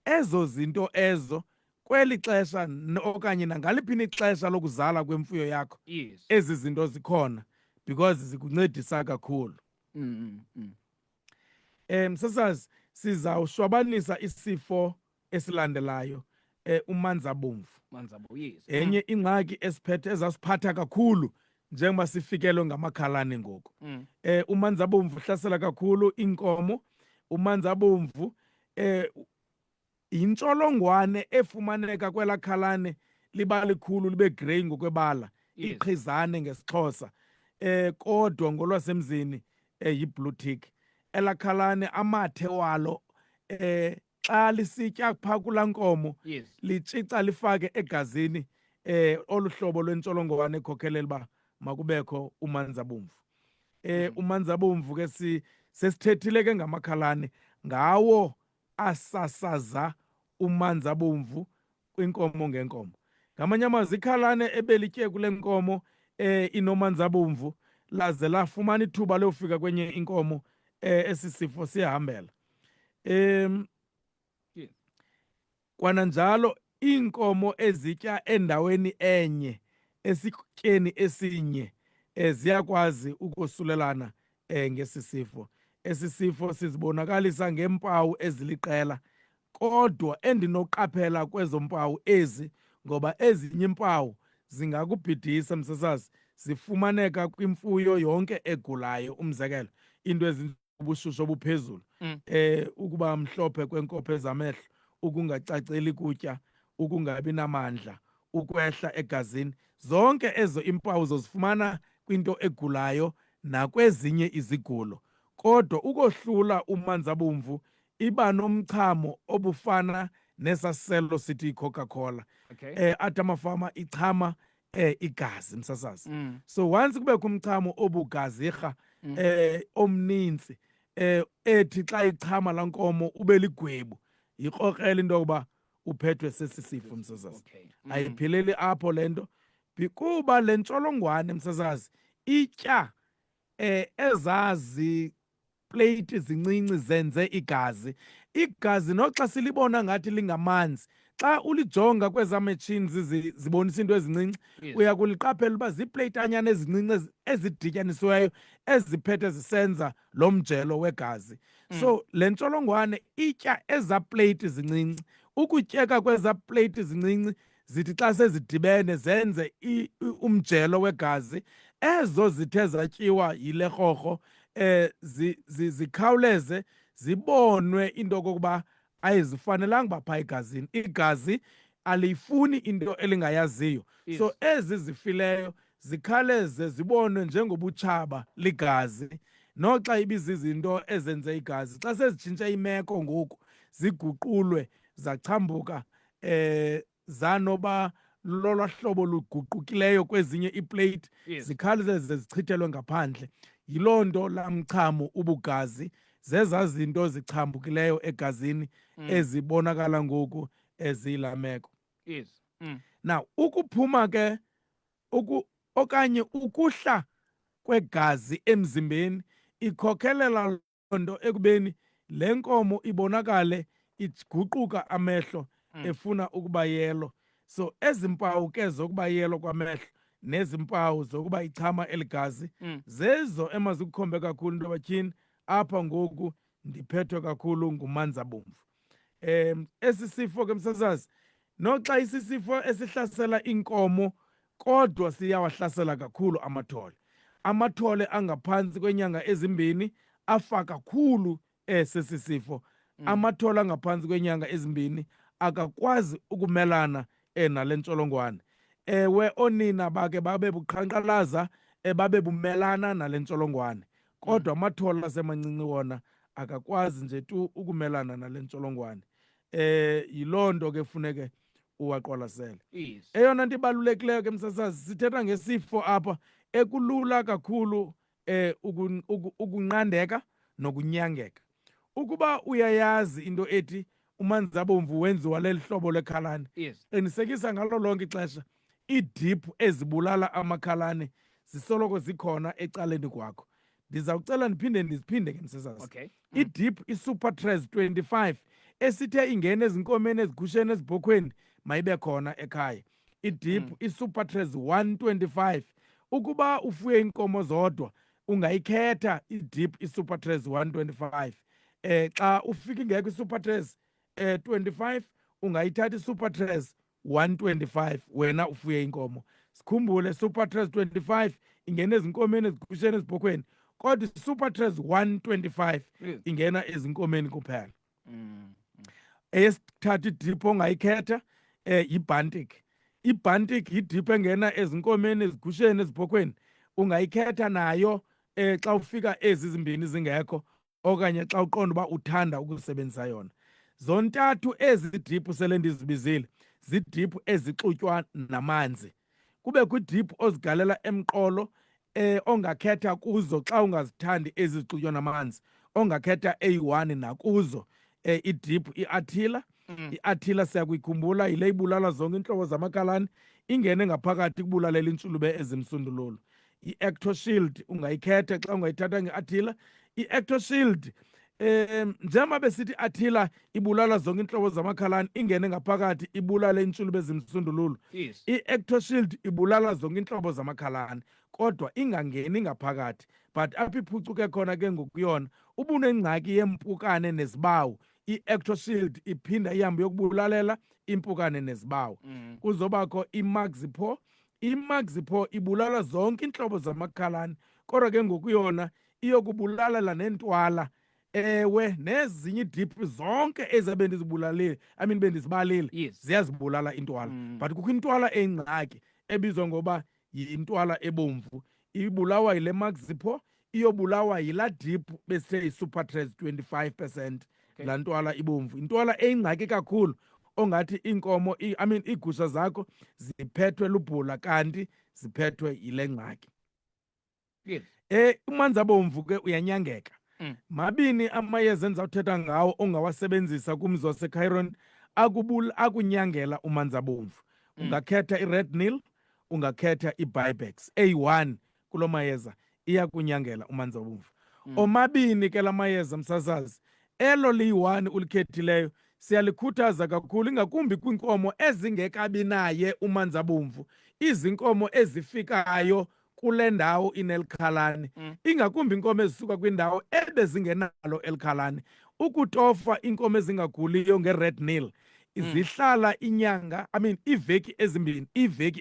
ezo zinto ezo kweli xesha okanye nangaliphi na ixesha lokuzala kwemfuyo yakho, Yes. ezi zinto zikhona because zikuncedisa kakhulu. Msasazi, sizawushwabanisa isifo esilandelayo, umanzabomvu. Manzabo. Yes. Enye ingxaki ezasiphatha kakhulu njengoba sifikelwe ngamakhalane ngoku. Umanzabomvu uhlasela kakhulu iinkomo. Umanzabomvu yintsholongwane efumaneka kwelaa khalane liba likhulu libe grey ngokwebala, Yes. iqhizane ngesixhosa, kodwa ngolwasemzini yi-blue tick. Elaa khalane amathe walo xa lisitya phaa kulaa nkomo Yes. litshica lifake egazini olu hlobo lwentsholongwane ekhokhelela uba makubekho umanzabomvu. Umanzabomvu ke sesithethile ke ngamakhalane, ngawo asasaza umanzabomvu kwinkomo ngenkomo. Ngamanye amazwi ikhalane ebelitye kule nkomo inomanzabomvu laze lafumana ithuba liyofika kwenye inkomo esi sifo siyahambela. Kwananjalo iinkomo ezitya endaweni enye esityeni esinye ziyakwazi ukosulelana ngesi sifo. Esi sifo sizibonakalisa ngeempawu eziliqela, kodwa endinoqaphela kwezo mpawu ezi, ngoba ezinye iimpawu zingakubhidisa msasazi, zifumaneka kwimfuyo yonke egulayo. Umzekelo, into ezinjengobushushu obuphezulu, ukuba mhlophe kweenkophe zamehlo, ukungacaceli kutya, ukungabi namandla, ukwehla egazini. Zonke ezo iimpawu zozifumana kwinto egulayo nakwezinye izigulo. Kodwa ukohlula umanzabomvu iba nomchamo obufana nesasiselo sithi yiCoca-Cola. Okay. Athi amafama ichama igazi msasazi. So once kubekho umchamo obugazirha omninzi, ethi xa ichama laa nkomo ube ligwebu, yikrokrela into yokuba uphethwe sesi sifo msasazi. Okay. Ayiphileli apho le nto, kuba le ntsholongwane msasazi itya ezazipleyiti zincinci zenze igazi. Igazi noxa silibona ngathi lingamanzi, xa ulijonga kwezaa machines zibonisa into ezincinci, Yes. uya kuliqaphela uba ziipleyitanyana ezincinci ezidityanisiweyo eziphethe zisenza lo mjelo wegazi. So le ntsholongwane itya ezaa pleyiti zincinci. Ukutyeka kwezaa pleyiti zincinci zithi xa sezidibene zenze umjelo wegazi. Ezo zithe zatyiwa yile rhorho zikhawuleze zibonwe into okokuba ayizifanelanga uba phaa egazini. Igazi aliyifuni into elingayaziyo. Yes. So ezi zifileyo zikhawuleze zibonwe njengobutshaba ligazi, noxa ibizizinto ezenze igazi. Xa sezitshintshe imeko ngoku, ziguqulwe zachambuka, zanoba lolwa hlobo luguqukileyo kwezinye iipleyiti, Yes. zikhawuleze zichithelwe ngaphandle. Yiloo nto laa mchamo ubugazi, zezaa zinto zichambukileyo egazini ezibonakala ngoku eziyilaa meko. Yes. Now ukuphuma ke okanye ukuhla kwegazi emzimbeni ikhokhelela lonto ekubeni le nkomo ibonakale iguquka amehlo efuna ukuba yelo. So ezimpawu ke zokuba yelo kwamehlo nezimpawu zokuba ichama eligazi zezo emazikukhombe kakhulu into batyhini apha ngoku ndiphethwe kakhulu ngumanzabomvu. Esi sifo ke msasazi noxa isisifo esihlasela inkomo kodwa siyawahlasela kakhulu amathole. Amathole angaphantsi kwenyanga ezimbini afa kakhulu esi sifo. Amathole angaphantsi kwenyanga ezimbini akakwazi ukumelana nale ntsholongwane. Ewe oonina bake babe buqhankqalaza babe bumelana nale ntsholongwane, kodwa amathole asemancinci wona akakwazi nje tu ukumelana nale ntsholongwane. Yiloo nto ke funeke uwaqwalasele. Yes. Eyona nto ibalulekileyo ke msasazi, sithetha ngesifo apha ekulula kakhulu ukunqandeka nokunyangeka. Ukuba uyayazi into ethi umanzabomvu wenziwa leli hlobo lwekhalane, Yes. qinisekisa ngalo lonke ixesha iidiphu ezibulala amakhalane zisoloko zikhona ecaleni kwakho. Ndizawucela ndiphinde ke msasazi. Okay. Idiphu iSupertres 25 esithe ingene ezinkomeni ezigusheni ezibhokhweni mayibe khona ekhaya. Idiphu iSupertres 125 ukuba ufuye inkomo zodwa ungayikhetha idiphu iSupertres 125. Xa ufika ingekho iSupertres 25 ungayithatha iSupertres 125 wena ufuye inkomo. Sikhumbule Supatres 25 ingena ezinkomeni ezigusheni ezibhokhweni, kodwa iSupatres 125 ingena ezinkomeni kuphela. Eyesithathu idiphu ongayikhetha yiBantic. IBantic yidiphu engena ezinkomeni ezigusheni ezibhokhweni, ungayikhetha nayo xa ufika ezi zimbini zingekho okanye xa uqonda uba uthanda ukusebenzisa yona. Zontathu ezi diphu sele ndizibizile zidiphu ezixutywa namanzi. Kube kwidiphu ozigalela emqolo ongakhetha kuzo xa ungazithandi ezixutywa namanzi, ongakhetha eyi-1 nakuzo. Idiphu iAttila. IAttila siyakuyikhumbula yile ibulala zonke iintlobo zamakhalane, ingene ngaphakathi kubulalela iintshulube ezimsundululu. I-Ectoshield ungayikhetha xa ungayithatha ngeAttila. I-Ectoshield njengoba besithi Attila ibulala zonke iintlobo zamakhalane, ingene ngaphakathi ibulala iintshulube ezimsundululu. Yes. I-Ectoshield ibulala zonke iintlobo zamakhalane kodwa ingangeni ngaphakathi. But apho iphucuke khona ke ngokuyona, ubunengxaki yeempukane nezibawu, i-Ectoshield iphinda ihambe yokubulalela impukane nezibawu. Kuzobakho iMaxipo. IMaxipo ibulala zonke iintlobo zamakhalane kodwa ke ngokuyona iyokubulalela neentwala. Ewe, nezinye iidiphu zonke ezi bendizibulalile, bendizibalile, Yes. ziyazibulala iintwala. But kukho intwala eyingxaki ebizwa ngoba yintwala ebomvu. Ibulawa yile Maxipo, iyobulawa yilaa diphu besithe iSupatres 25%. Okay. Laa ntwala ibomvu. Intwala eyingxaki kakhulu ongathi iinkomo iigusha zakho ziphethwe lubhula kanti ziphethwe yile ngxaki. Yes. Umanzabomvu ke uyanyangeka. Mabini amayeza endizawuthetha ngawo ongawasebenzisa kumzi waseChiron akunyangela umanzabomvu. Ungakhetha iRednil, ungakhetha iBibex. eyi-1 kulo mayeza iyakunyangela umanzabomvu. Omabini ke la mayeza msasazi, elo liyi-1 ulikhethileyo siyalikhuthaza kakhulu, ingakumbi kwiinkomo ezingekabi naye umanzabomvu, izinkomo ezifikayo kule ndawo inelikhalane, ingakumbi inkomo ezisuka kwindawo ebezingenalo elikhalane. Ukutofa iinkomo ezingaguliyo ngeRednil zihlala iveki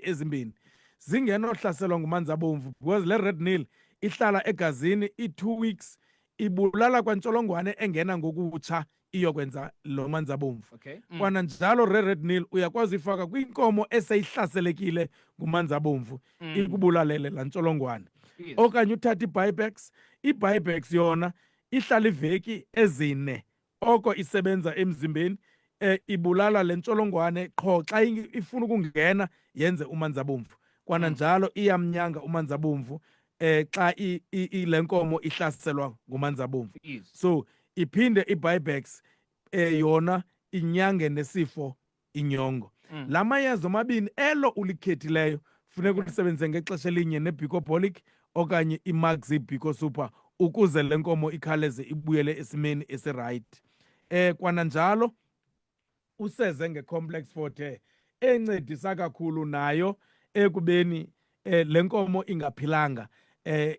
ezimbini zingenohlaselwa ngumanzabomvu, because le Rednil ihlala egazini i-2 weeks, ibulala kwantsholongwane engena ngokutsha iyokwenza lo manzabomvu. Okay. Kwananjalo Rednil uyakwazi uyifaka kwinkomo eseyihlaselekile ngumanzabomvu ikubulalele laa ntsholongwane. Yes. Okanye uthatha iBibex. IBibex yona ihlala iveki ezine oko isebenza emzimbeni, ibulala le ntsholongwane qho xa ifuna ukungena yenze umanzabomvu. Kwananjalo iyamnyanga umanzabomvu xa le nkomo ihlaselwa ngumanzabomvu. Yes. So iphinde iBibex yona inyange nesifo inyongo. La mayeza omabini elo ulikhethileyo funeka ulisebenzise ngexesha elinye neBicobolic okanye iMaxi Bico Super ukuze le nkomo ikhaleze ibuyele esimeni esirayithi. Kwananjalo useze ngeComplex Forte encedisa kakhulu nayo ekubeni le nkomo ingaphilanga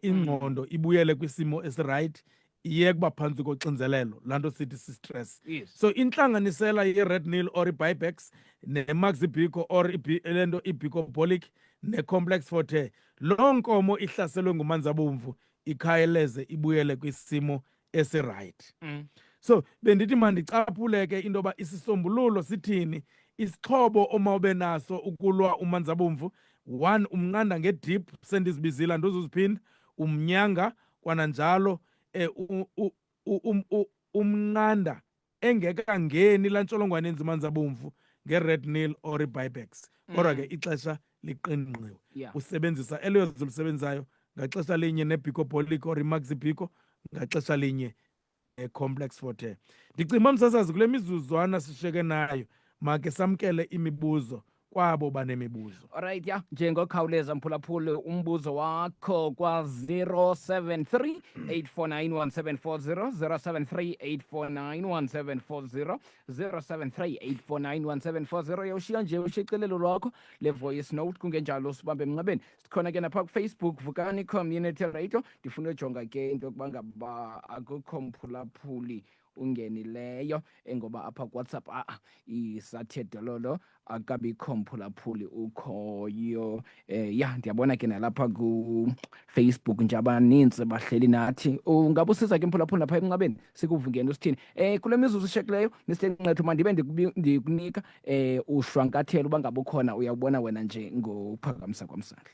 ingqondo ibuyele kwisimo esirayithi, iye kuba phantsi koxinzelelo, laa nto sithi si-stress. Yes. So intlanganisela ye-Red Nil or i-Bibex ne-Maxi Bico or le nto i-Bicobolic ne-Complex Forte, loo nkomo ihlaselwe ngumanzabomvu ikhawuleze ibuyele kwisimo esirayithi. So bendithi mandicaphule ke into yoba isisombululo sithini. Isixhobo omawube naso ukulwa umanzabomvu, 1, umnqanda ngedip, sendizibizile andizuziphinda, umnyanga kwananjalo umnqanda engekangeni laa ntsholongwane yenza umanzabomvu nge-Red Nil or i-Bibex. Kodwa ke ixesha liqingqiwe. Yeah. Usebenzisa eliyozi lisebenzayo ngaxesha linye ne-Bicobolic or i-Maxi Bico, ngaxesha linye Complex Forte. Ndicinga msasazi kule mizuzwana sishiyeke nayo make samkele imibuzo kwabo banemibuzo. Alright, yeah, njengokhawuleza mphulaphuli umbuzo wakho kwa-073 8491740 073 8491740 073 8491740 yawushiya nje ushicilelo lwakho le-voice note, kungenjalo sibambe emnxebeni. Sikhona ke napha kufacebook Vukani Community Radio. Ndifuna ujonga ke into yokuba ngaba akukho mphulaphuli ungenileyo ngoba apha kuWhatsApp isathe dololo akabikho mphulaphuli ukhoyo. Ya ndiyabona ke nalapha ku-Facebook nje abanintsi bahleli nathi. Ungabe usiza ke mphulaphuli napha emnxebeni sikuvungeni usithini kule mizuzu ishekileyo Mr. mandibe ndikunika ushwankathelo uba ngabe ukhona uyawubona wena nje ngophakamisa kwamsandla.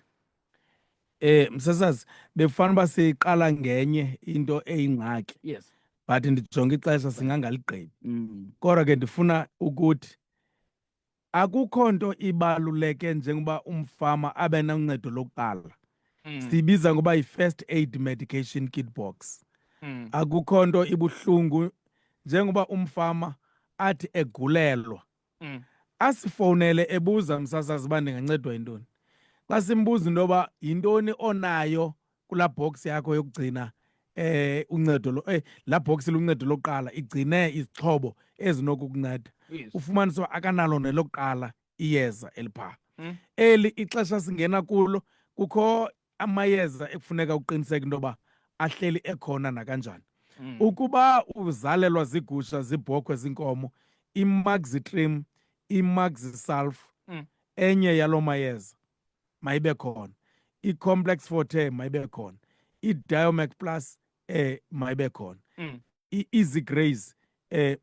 Msasazi bekufanele uba siqala ngenye into eyingxaki. Yes. But ndijonga ixesha singangaligqibi. Kodwa ke ndifuna ukuthi akukho nto ibaluleke njengoba umfama abe noncedo lokuqala. Sibiza ngoba yi-first aid medication kit box. Akukho nto ibuhlungu njengoba umfama athi egulelwa asifowunele ebuza msasazi uba ndingancedwa yintoni. Xa simbuza into yoba yintoni onayo kulaa box yakho yokugcina uncedo laa box luncedo lokuqala igcine izixhobo ezinokukunceda. Yes. Ufumanise uba akanalo nelokuqala iyeza elipha. Eli ixesha singena kulo kukho amayeza ekufuneka uqiniseke into yoba ahleli ekhona nakanjani. Ukuba uzalelwa ziigusha, ziibhokhwe, ziinkomo, iMaxitrim, iMaxisulf, enye yaloo mayeza mayibe khona. I-Complex Forte mayibe khona. I-Diomax Plus mayibe khona. I-Easy Graze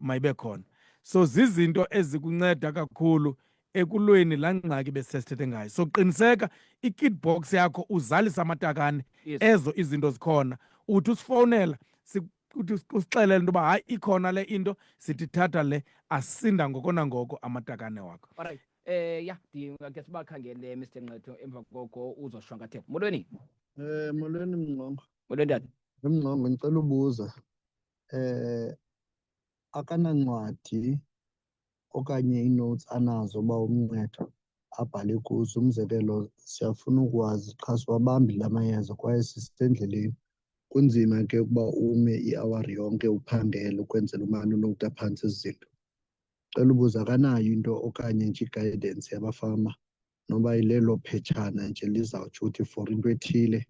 mayibe khona. So zizinto ezikunceda kakhulu ekulweni laa ngxaki besesithethe ngayo. So qiniseka i-kit box yakho uzalisa amatakane. Yes. Ezo izinto zikhona. Uthi usifowunela usixelele into yoba hayi ikhona le into, sithi thatha le, asinda ngoko nangoko amatakane wakho. Alright. Ya ndingake sibakhangele Mr. Nqetho emva koko uzoshwankathela. Molweni. Molweni Mngqongqo. Molweni dad. Mngqongqo ngicela ubuza akanancwadi okanye ii-notes anazo uba umnceda abhale kuzo. Umzekelo siyafuna ukwazi xa siwabambile amayeza kwaye sisendleleni kunzima ke ukuba ume iawari yonke uphangele ukwenzela umane unokuta phantsi ezi zinto. Cela ubuza akanayo into okanye nje i-guidance yabafama noba yilelo phetshana nje lizawutsho uthi for into ethile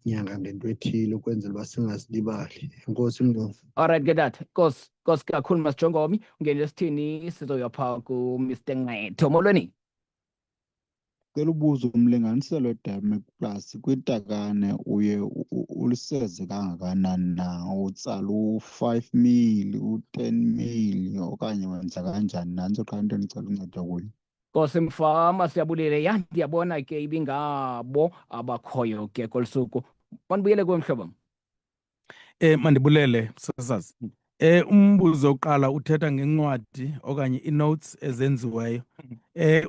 nyanga ngento ethile ukwenzela uba singazilibali. Enkosi Mngqongqo. Alright ke dad. Nkosi kakhulu Masijongomi. Ungenile sithini sizoya phaa ku-Mr. Nqetho. Molweni. Cela ubuza umlinganiselo we-Diomax Plus kwitakane uye uliseze kangakanani na? Utsala u-5 mil, u-10 mil okanye wenza kanjani? Nantso qha into endicela uncedo kuyo. Nkosi mfama siyabulele. Ya ndiyabona ke ibingabo abakhoyo ke kolusuku. Mandibuyele kuwe mhlobo. Mandibulele msasazi. Umbuzo oqala uthetha ngencwadi okanye ii-notes ezenziweyo.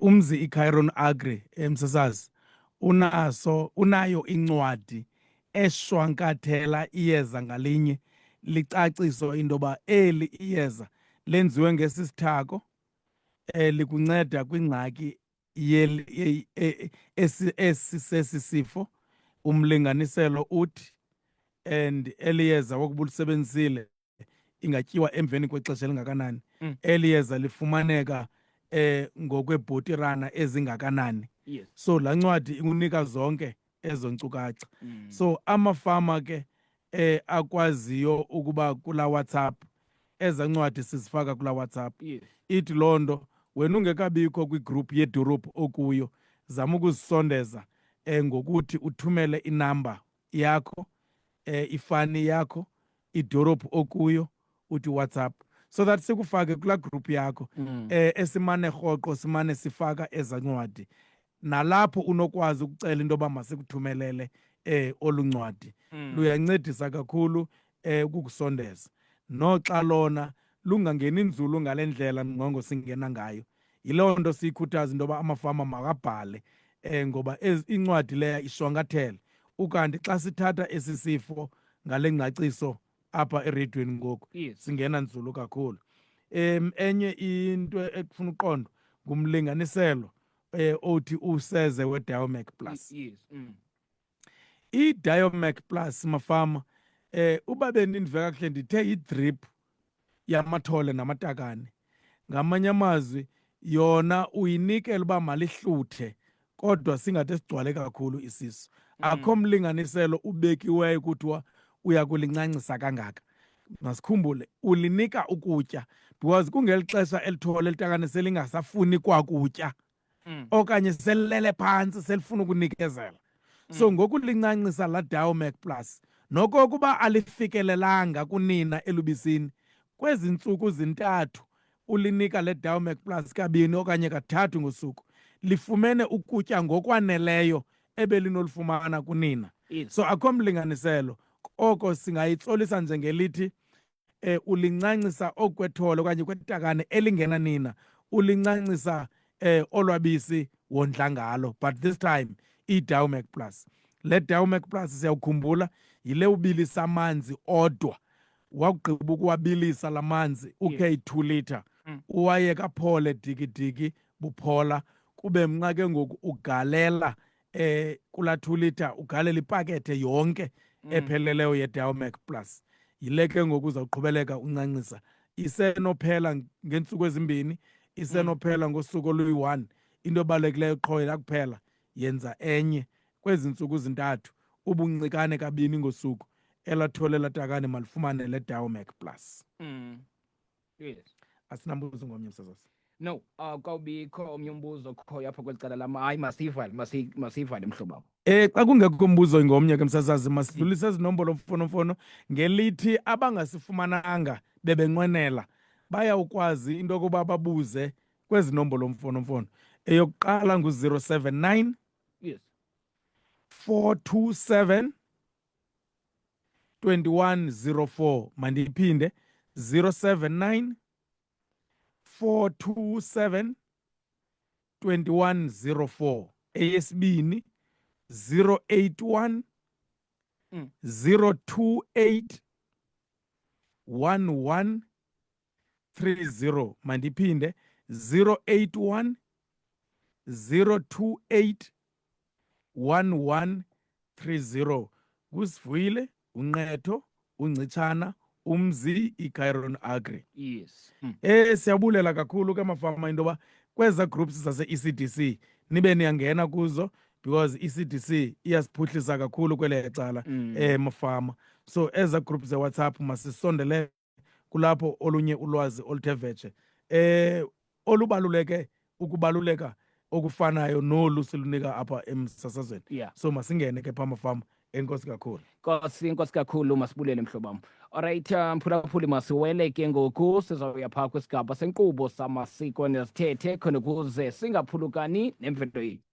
Umzi iChiron Agri msasazi unayo incwadi eshwankathela iyeza ngalinye licaciso into yoba eli iyeza lenziwe ngesi sithako likunceda kwingxaki esi sesisifo umlinganiselo uthi and eliyeza wokubulisebenzisile ingatyiwa emveni kwexesha elingakanani, eliyeza lifumaneka ngokwebhotirana ezingakanani. Yes. So laa ncwadi ikunika zonke ezo nkcukacha. So amafama ke akwaziyo ukuba kula WhatsApp, eza ncwadi sizifaka kula WhatsApp. Yes. Ithi loo nto wena ungekabikho kwigroup yedolophu okuyo, zama ukuzisondeza ngokuthi uthumele inamba yakho, ifani yakho, idolophu okuyo, uthi WhatsApp, so that sikufake kula group yakho esimane rhoqo simane sifaka eza ncwadi. Nalapho unokwazi ukucela into yoba masikuthumelele olu ncwadi. Luyancedisa kakhulu ukukusondeza. Noxa lona lungangeni nzulu ngale ndlela ngqongo singena ngayo. Yiloo nto siyikhuthaza into yoba amafama makabhale ngoba incwadi leya ishwankathele. Ukanti xa sithatha esi sifo ngale ngcaciso apha eredweni ngoku, singena nzulu kakhulu. Enye into ekufuna uqondo ngumlinganiselo othi useze we-Diomac Plus. Yes. I-Diomac Plus mafama uba bendindive kakuhle ndithe idrip yamathole namatakane. Ngamanye amazwi yona uyinikela uba malihluthe kodwa singathi sigcwale kakhulu isisu. Akho mlinganiselo ubekiweyo kuthiwa uya kulincancisa kangaka. Masikhumbule ulinika ukutya because kungeli xesha elithole elitakane selingasafuni kwakutya okanye selilele phantsi selifuna ukunikezela. So ngokulincancisa la Diomac Plus nokokuba alifikelelanga kunina elubisini, kwezi ntsuku zintathu ulinika le Diomac Plus kabini okanye kathathu ngosuku, lifumene ukutya ngokwaneleyo ebelinolifumana kunina. So akho mlinganiselo. Oko singayitsolisa njengelithi ulincancisa okwethole okanye kwetakane elingena nina, ulincancisa olwabisi wondla ngalo, but this time i-Diomac Plus. Le Diomac Plus siyawukhumbula yile ubilisa amanzi odwa, wakugqiba ukuwabilisa la manzi ukhe 2 liter, uwayeka aphole dikidiki buphola, kube mnqa ke ngoku ugalela kula 2 liter ugalela ipakethe yonke epheleleyo ye-Diomac Plus. Yile ke ngoku uzawuqhubeleka uncancisa. Isenophela ngeentsuku ezimbini, isenophela ngosuku oluyi-1. Into ebalulekileyo qho yakuphela yenza enye kwezi ntsuku zintathu, ubuncikane kabini ngosuku, elathole latakane malifumane le Diomac Plus. Yes. Asinambuzo ngomnye msazasi. No, kawubikho omnye umbuzo okhoyo apha kweli cala lam. Hayi, masiyivale mhlobo wam. Xa kungekho umbuzo ngomnye ke msasazi, masidlulise ezi nombolo mfonomfono ngelithi abangasifumananga bebenqwenela bayawukwazi into yokuba babuze kwezi nombolo mfonomfono. Eyokuqala ngu-079 Yes. 427 2104. Mandiphinde 079 427 2104. Eyesibini 081 028 1130. Mandiphinde 081 028 1130. Kusivuyile, uNqetho, uNcitshana, Umzi, iCairon Agri. Yes. Siyabulela kakhulu ke mafama into yoba kweza groups zase-ECDC nibe niyangena kuzo because ECDC iyasiphuhlisa kakhulu kwele cala mafama. So eza groups ze-WhatsApp masisondele kulapho olunye ulwazi oluthe vetshe olubaluleke ukubaluleka okufanayo nolu silunika apha emsasazweni. Yeah. So masingene ke phaa mafama. Enkosi kakhulu. Inkosi kakhulu, masibulele mhlobo wam. Alright, mphulaphuli masiwele ke ngoku sizawuya phaa kwisigaba senkqubo samasiko nezithethe khona ukuze singaphulukani nemvelo yethu.